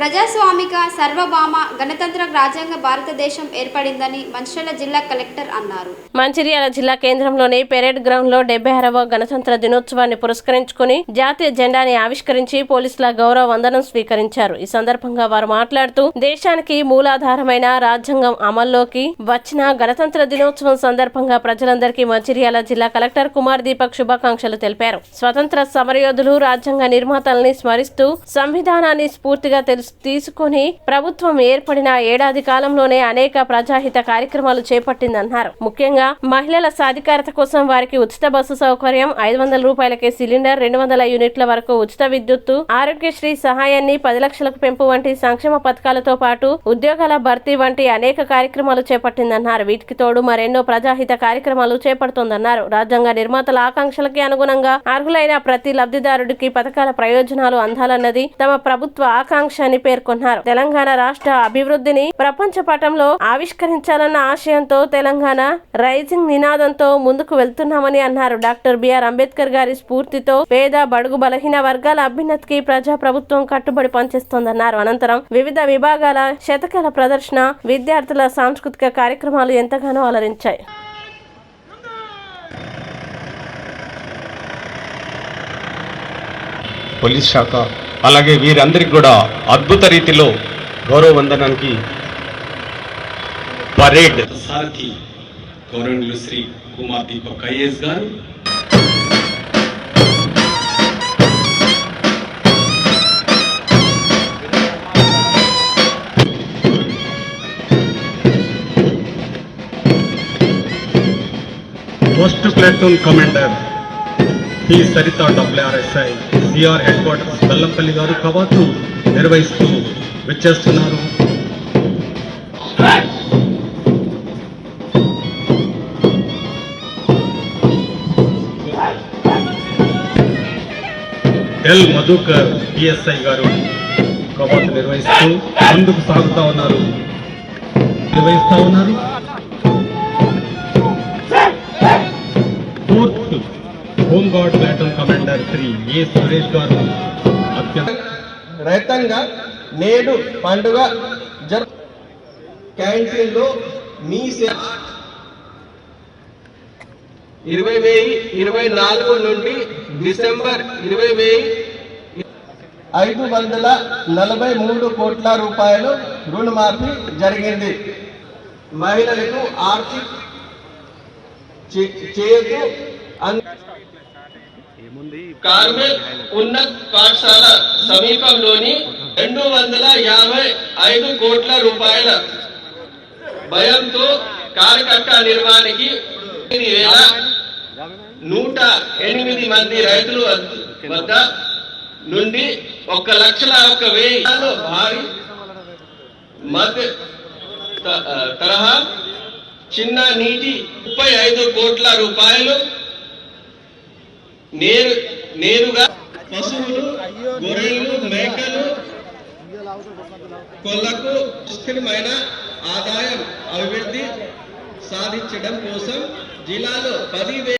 ప్రజాస్వామిక సార్వభౌమ గణతంత్ర రాజ్యాంగ భారతదేశం ఏర్పడిందని మంచిర్యాల జిల్లా కలెక్టర్ అన్నారు. మంచిర్యాల జిల్లా కేంద్రంలోని పెరేడ్ గ్రౌండ్ లో 76వ గణతంత్ర దినోత్సవాన్ని పురస్కరించుకుని జాతీయ జెండాని ఆవిష్కరించి పోలీసుల గౌరవ వందనం స్వీకరించారు. ఈ సందర్భంగా వారు మాట్లాడుతూ దేశానికి మూలాధారమైన రాజ్యాంగం అమల్లోకి వచ్చిన గణతంత్ర దినోత్సవం సందర్భంగా ప్రజలందరికీ మంచిర్యాల జిల్లా కలెక్టర్ కుమార్ దీపక్ శుభాకాంక్షలు తెలిపారు. స్వతంత్ర సమరయోధులు రాజ్యాంగ నిర్మాతల్ని స్మరిస్తూ సంవిధానాన్ని స్ఫూర్తిగా తీసుకుని ప్రభుత్వం ఏర్పడిన ఏడాది కాలంలోనే అనేక ప్రజాహిత కార్యక్రమాలు చేపట్టిందన్నారు. ముఖ్యంగా మహిళల సాధికారత కోసం వారికి ఉచిత బస్సు సౌకర్యం, 500 రూపాయలకే సిలిండర్, 200 యూనిట్ల వరకు ఉచిత విద్యుత్తు, ఆరోగ్యశ్రీ సహాయాన్ని 10 లక్షలకు పెంపు వంటి సంక్షేమ పథకాలతో పాటు ఉద్యోగాల భర్తీ వంటి అనేక కార్యక్రమాలు చేపట్టిందన్నారు. వీటికి తోడు మరెన్నో ప్రజాహిత కార్యక్రమాలు చేపడుతోందన్నారు. రాజ్యాంగ నిర్మాతల ఆకాంక్షలకి అనుగుణంగా అర్హులైన ప్రతి లబ్ధిదారుడికి పథకాల ప్రయోజనాలు అందాలన్నది తమ ప్రభుత్వ ఆకాంక్ష అని పేర్కొన్నారు. తెలంగాణ రాష్ట్ర అభివృద్ధిని ప్రపంచ పటంలో ఆవిష్కరించాలన్న ఆశయంతో తెలంగాణ రైజింగ్ నినాదంతో ముందుకు వెళ్తున్నామని అన్నారు. డాక్టర్ బిఆర్ అంబేద్కర్ గారి స్ఫూర్తితో పేద బడుగు బలహీన వర్గాల అభ్యున్నతికి ప్రజా ప్రభుత్వం కట్టుబడి పనిచేస్తోందన్నారు. అనంతరం వివిధ విభాగాల శతకాల ప్రదర్శన, విద్యార్థుల సాంస్కృతిక కార్యక్రమాలు ఎంతగానో అలరించాయి. పోలీస్ శాఖ అలాగే వీరందరికీ కూడా అద్భుత రీతిలో గౌరవ వందనానికి పరేడ్ సారథి గౌరవనీయులు శ్రీ కుమార్ దీపక్ ఐఏఎస్ గారు, post platoon commander P Saritha WRSI CR head quarters Bellampalli గారు కవాతు నిర్వహిస్తూ విచ్చేస్తున్నారు. ఎల్ మధుకర్ PSI గారు కవాతు నిర్వహిస్తూ ముందుకు సాగుతా ఉన్నారు. Home guard platoon commander Shri A Suresh గారు రైతంగా నేడు పండుగ క్యాంటీన్లో మీ 2024 నుండి డిసెంబర్ 543 కోట్ల రూపాయలు రుణమాఫీ జరిగింది. మహిళలకు ఆర్థిక చేయూత కార్మెల్ ఉన్నత పాఠశాల సమీపంలోని 255 కోట్ల రూపాయల భయంతో కారకట్ట నిర్మాణానికి 108 మంది రైతుల వద్ద నుండి 1,01,000 భారీ మధ్య తరహా చిన్న నీటి 35 కోట్ల రూపాయలు నేరుగా పశువులు, గొర్రెలు, మేకలు కొల్లకు స్థిరమైన ఆదాయం అభివృద్ధి సాధించడం కోసం జిల్లాలో 10,000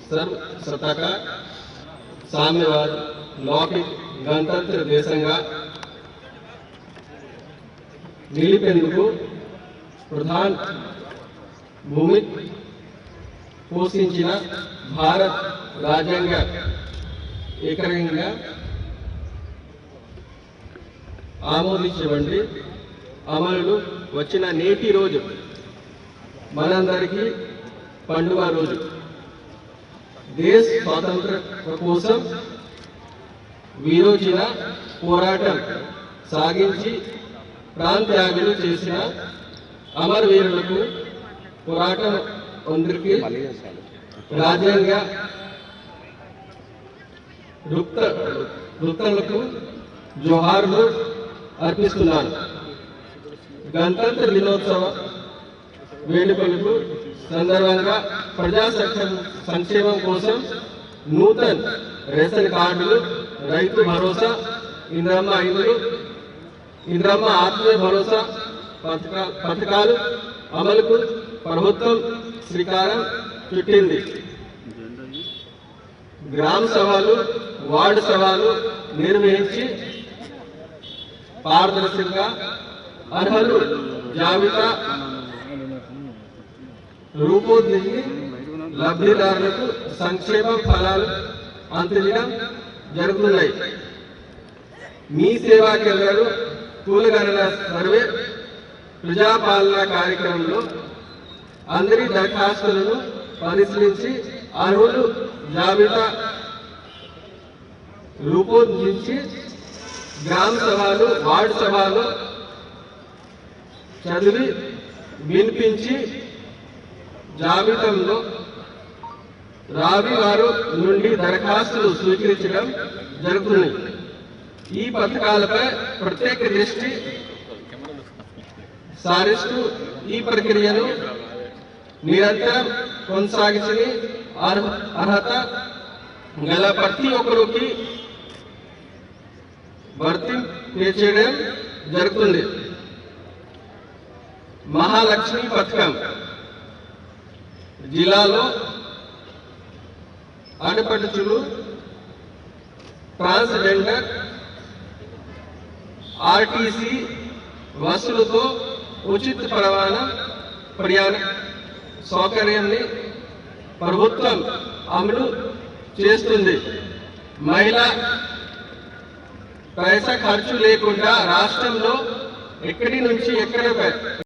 సర్వసత్తక సామ్యవాద లౌకిక గణతంత్ర దేశంగా నిలిపేందుకు ప్రధాన భూమి పోషించిన భారత్ రాజ్యాంగ ఏకరంగా ఆమోదించబడి అమలు వచ్చిన నేటి రోజు మనందరికీ పండుగ రోజు. దేశ స్వాతంత్ర కోసం వీరోచిన పోరాటం సాగించి ప్రాణత్యాగులు చేసిన అమరవీరులకు పోరాటం అందరికీ రాజ్యాంగ వృత్తులకు జోహార్లు అర్పిస్తున్నాను. గణతంత్ర దినోత్సవ వేడుకలకు సందర్భంగా ప్రజా సంక్షేమం కోసం నూతన రేషన్ కార్డులు, రైతు భరోసా, ఇంద్రమ్మ ఇండ్లు, ఇంద్రమ్మ ఆత్మీయ భరోసా పథకాలు అమలుకు ప్రభుత్వం శ్రీకారం చుట్టింది. గ్రామ సభలు, వార్డు సభలు నిర్వహించి పారదర్శకంగా అర్హులు జాబితా రూపొందించి లబ్ధిదారులకు సంక్షేమ ఫలాలు అందించడం జరుగుతున్నాయి. మీ సేవా కేంద్రాలు కులగణన సర్వే ప్రజాపాలన కార్యక్రమంలో అందరి దరఖాస్తులను పరిశీలించి అర్హులు జాబితా రూపొందించి గ్రామ సభలు వార్డు సభలు చదివి వినిపించి జాబితాలో రావి వారు నుండి దరఖాస్తులు స్వీకరించడం జరుగుతుంది. ఈ పథకాలపై ప్రత్యేక దృష్టి సారిస్తూ ఈ ప్రక్రియను నిరంతరం కొనసాగించి అర్హత గల ప్రతి ఒక్కరికి భర్తీ చేయడం జరుగుతుంది. మహాలక్ష్మి పథకం జిల్లాలో ఆడపడుచులు, ట్రాన్స్జెండర్, ఆర్టీసీ బస్సులతో ఉచిత ప్రయాణ సౌకర్యాన్ని ప్రభుత్వం అమలు చేస్తుంది. మహిళా పైసా ఖర్చు లేకుండా రాష్ట్రంలో ఎక్కడి నుంచి ఎక్కడ